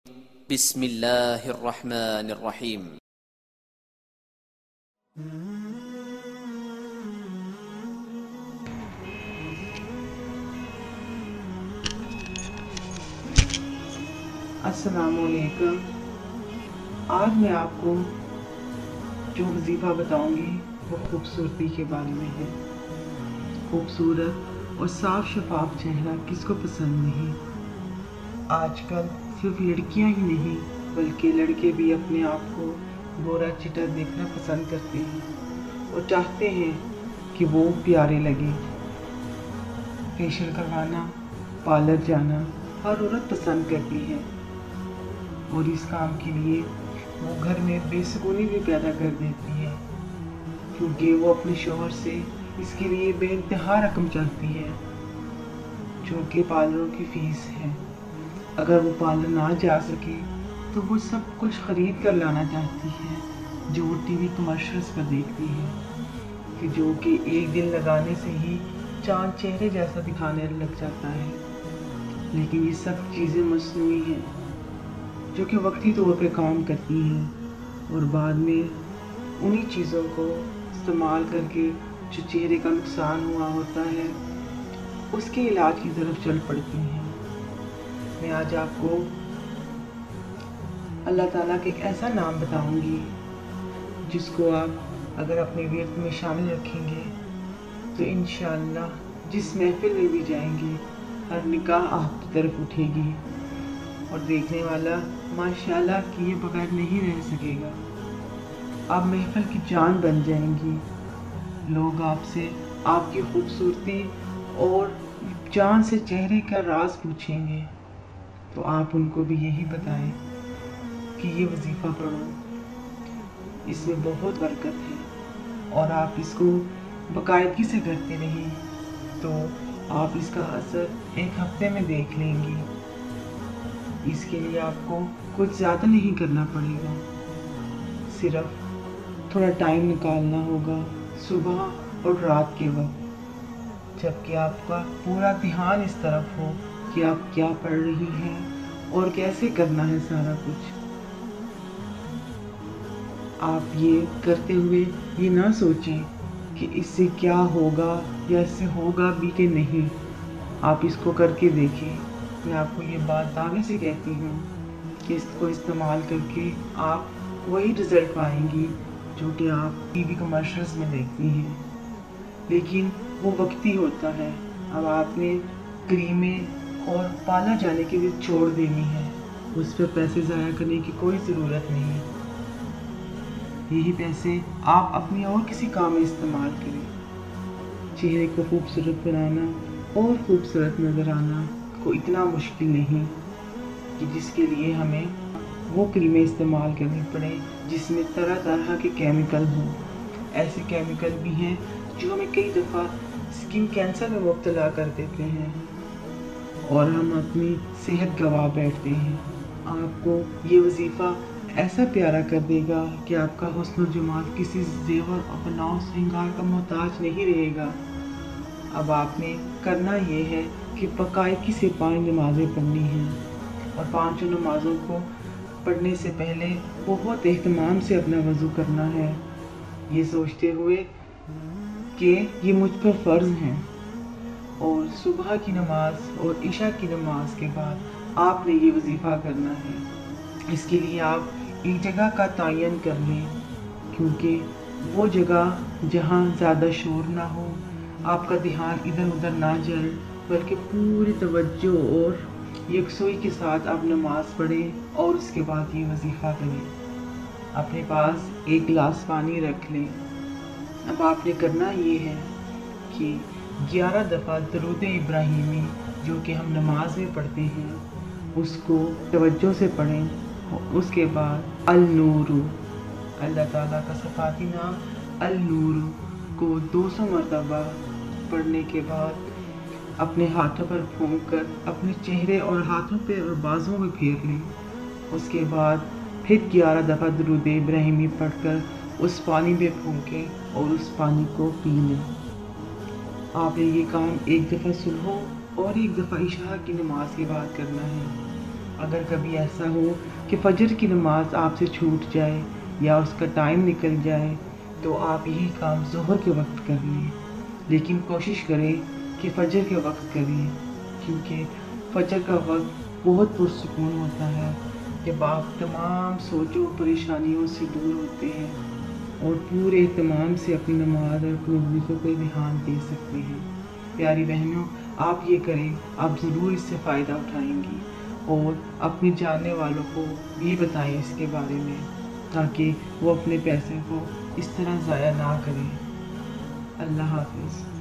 بسم اللہ الرحمن الرحیم۔ السلام علیکم۔ آج میں آپ کو جو وظیفہ بتاؤں گی وہ خوبصورتی کے بارے میں ہے۔ خوبصورت اور صاف شفاف چہرہ کس کو پسند نہیں۔ آج کل صرف لڑکیاں ہی نہیں بلکہ لڑکے بھی اپنے آپ کو گورا چٹا دیکھنا پسند کرتے ہیں اور چاہتے ہیں کہ وہ پیارے لگیں۔ فیشل کروانا، پارلر جانا ہر عورت پسند کرتی ہے، اور اس کام کے لیے وہ گھر میں بے سکونی بھی پیدا کر دیتی ہے، کیونکہ وہ اپنے شوہر سے اس کے لیے بے انتہا رقم چاہتی ہے، جو کہ پارلروں کی فیس ہے۔ اگر وہ پارلر نہ جا سکے تو وہ سب کچھ خرید کر لانا چاہتی ہے، جو وہ ٹی وی کمرشلز پر دیکھتی ہے، کہ جو کہ ایک دن لگانے سے ہی چاند چہرے جیسا دکھانے لگ جاتا ہے۔ لیکن یہ سب چیزیں مصنوعی ہیں جو کہ وقتی طور پہ کام کرتی ہیں، اور بعد میں انہی چیزوں کو استعمال کر کے جو چہرے کا نقصان ہوا ہوتا ہے اس کے علاج کی طرف چل پڑتی ہیں۔ میں آج آپ کو اللہ تعالیٰ کے ایک ایسا نام بتاؤں گی جس کو آپ اگر اپنے ورد میں شامل رکھیں گے تو انشاءاللہ جس محفل میں بھی جائیں گے ہر نگاہ آپ کی طرف اٹھے گی اور دیکھنے والا ماشاءاللہ کیے بغیر نہیں رہ سکے گا۔ آپ محفل کی جان بن جائیں گی۔ لوگ آپ سے آپ کی خوبصورتی اور جان سے چہرے کا راز پوچھیں گے تو آپ ان کو بھی یہی بتائیں کہ یہ وظیفہ پڑھو، اس میں بہت برکت ہے، اور آپ اس کو باقاعدگی سے کرتے رہیں تو آپ اس کا اثر ایک ہفتے میں دیکھ لیں گی۔ اس کے لیے آپ کو کچھ زیادہ نہیں کرنا پڑے گا، صرف تھوڑا ٹائم نکالنا ہوگا صبح اور رات کے وقت، جبکہ آپ کا پورا دھیان اس طرف ہو کہ آپ کیا پڑھ رہی ہیں اور کیسے کرنا ہے سارا کچھ۔ آپ یہ کرتے ہوئے یہ نہ سوچیں کہ اس سے کیا ہوگا یا اس سے ہوگا بھی کہ نہیں، آپ اس کو کر کے دیکھیں۔ میں آپ کو یہ بات دعوے سے کہتی ہوں کہ اس کو استعمال کر کے آپ وہی رزلٹ پائیں گی جو کہ آپ ٹی وی کمرشلز میں دیکھتی ہیں، لیکن وہ وقتی ہوتا ہے۔ اب آپ نے کریمیں اور پارلر جانے کی بھی چھوڑ دینی ہے، اس پہ پیسے ضائع کرنے کی کوئی ضرورت نہیں۔ یہی پیسے آپ اپنی اور کسی کام میں استعمال کریں۔ چہرے کو خوبصورت بنانا اور خوبصورت نظر آنا کو اتنا مشکل نہیں کہ جس کے لیے ہمیں وہ کریمیں استعمال کرنی پڑیں جس میں طرح طرح کے کیمیکل ہوں۔ ایسے کیمیکل بھی ہیں جو ہمیں کئی دفعہ اسکن کینسر میں مبتلا کر دیتے ہیں اور ہم اپنی صحت گنوا بیٹھتے ہیں۔ آپ کو یہ وظیفہ ایسا پیارا کر دے گا کہ آپ کا حسن و جمال کسی زیور اور بناؤ سنگار کا محتاج نہیں رہے گا۔ اب آپ نے کرنا یہ ہے کہ باقاعدگی سے 5 نمازیں پڑھنی ہیں، اور 5 نمازوں کو پڑھنے سے پہلے بہت اہتمام سے اپنا وضو کرنا ہے، یہ سوچتے ہوئے کہ یہ مجھ پر فرض ہیں، اور صبح کی نماز اور عشاء کی نماز کے بعد آپ نے یہ وظیفہ کرنا ہے۔ اس کے لیے آپ ایک جگہ کا تعین کر لیں، کیونکہ وہ جگہ جہاں زیادہ شور نہ ہو، آپ کا دھیان ادھر ادھر نہ جائے، بلکہ پوری توجہ اور یکسوئی کے ساتھ آپ نماز پڑھیں اور اس کے بعد یہ وظیفہ کریں۔ اپنے پاس ایک گلاس پانی رکھ لیں۔ اب آپ نے کرنا یہ ہے کہ 11 دفعہ درود ابراہیمی جو کہ ہم نماز میں پڑھتے ہیں اس کو توجہ سے پڑھیں، اور اس کے بعد النور، اللہ تعالیٰ کا صفاتی نام النور کو 200 مرتبہ پڑھنے کے بعد اپنے ہاتھوں پر پھونک کر اپنے چہرے اور ہاتھوں پہ اور بازوں میں پھیر لیں۔ اس کے بعد پھر 11 دفعہ درود ابراہیمی پڑھ کر اس پانی میں پھونکیں اور اس پانی کو پی لیں۔ آپ نے یہ کام ایک دفعہ صبح اور ایک دفعہ عشاء کی نماز کے بعد کرنا ہے۔ اگر کبھی ایسا ہو کہ فجر کی نماز آپ سے چھوٹ جائے یا اس کا ٹائم نکل جائے تو آپ یہی کام ظہر کے وقت کر لیں، لیکن کوشش کریں کہ فجر کے وقت کریں، کیونکہ فجر کا وقت بہت پرسکون ہوتا ہے جب آپ تمام سوچوں پریشانیوں سے دور ہوتے ہیں اور پورے اہتمام سے اپنی نماز اور اپنے وظیفے پہ دھیان دے سکتے ہیں۔ پیاری بہنوں، آپ یہ کریں، آپ ضرور اس سے فائدہ اٹھائیں گی اور اپنے جاننے والوں کو بھی بتائیں اس کے بارے میں، تاکہ وہ اپنے پیسے کو اس طرح ضائع نہ کریں۔ اللہ حافظ۔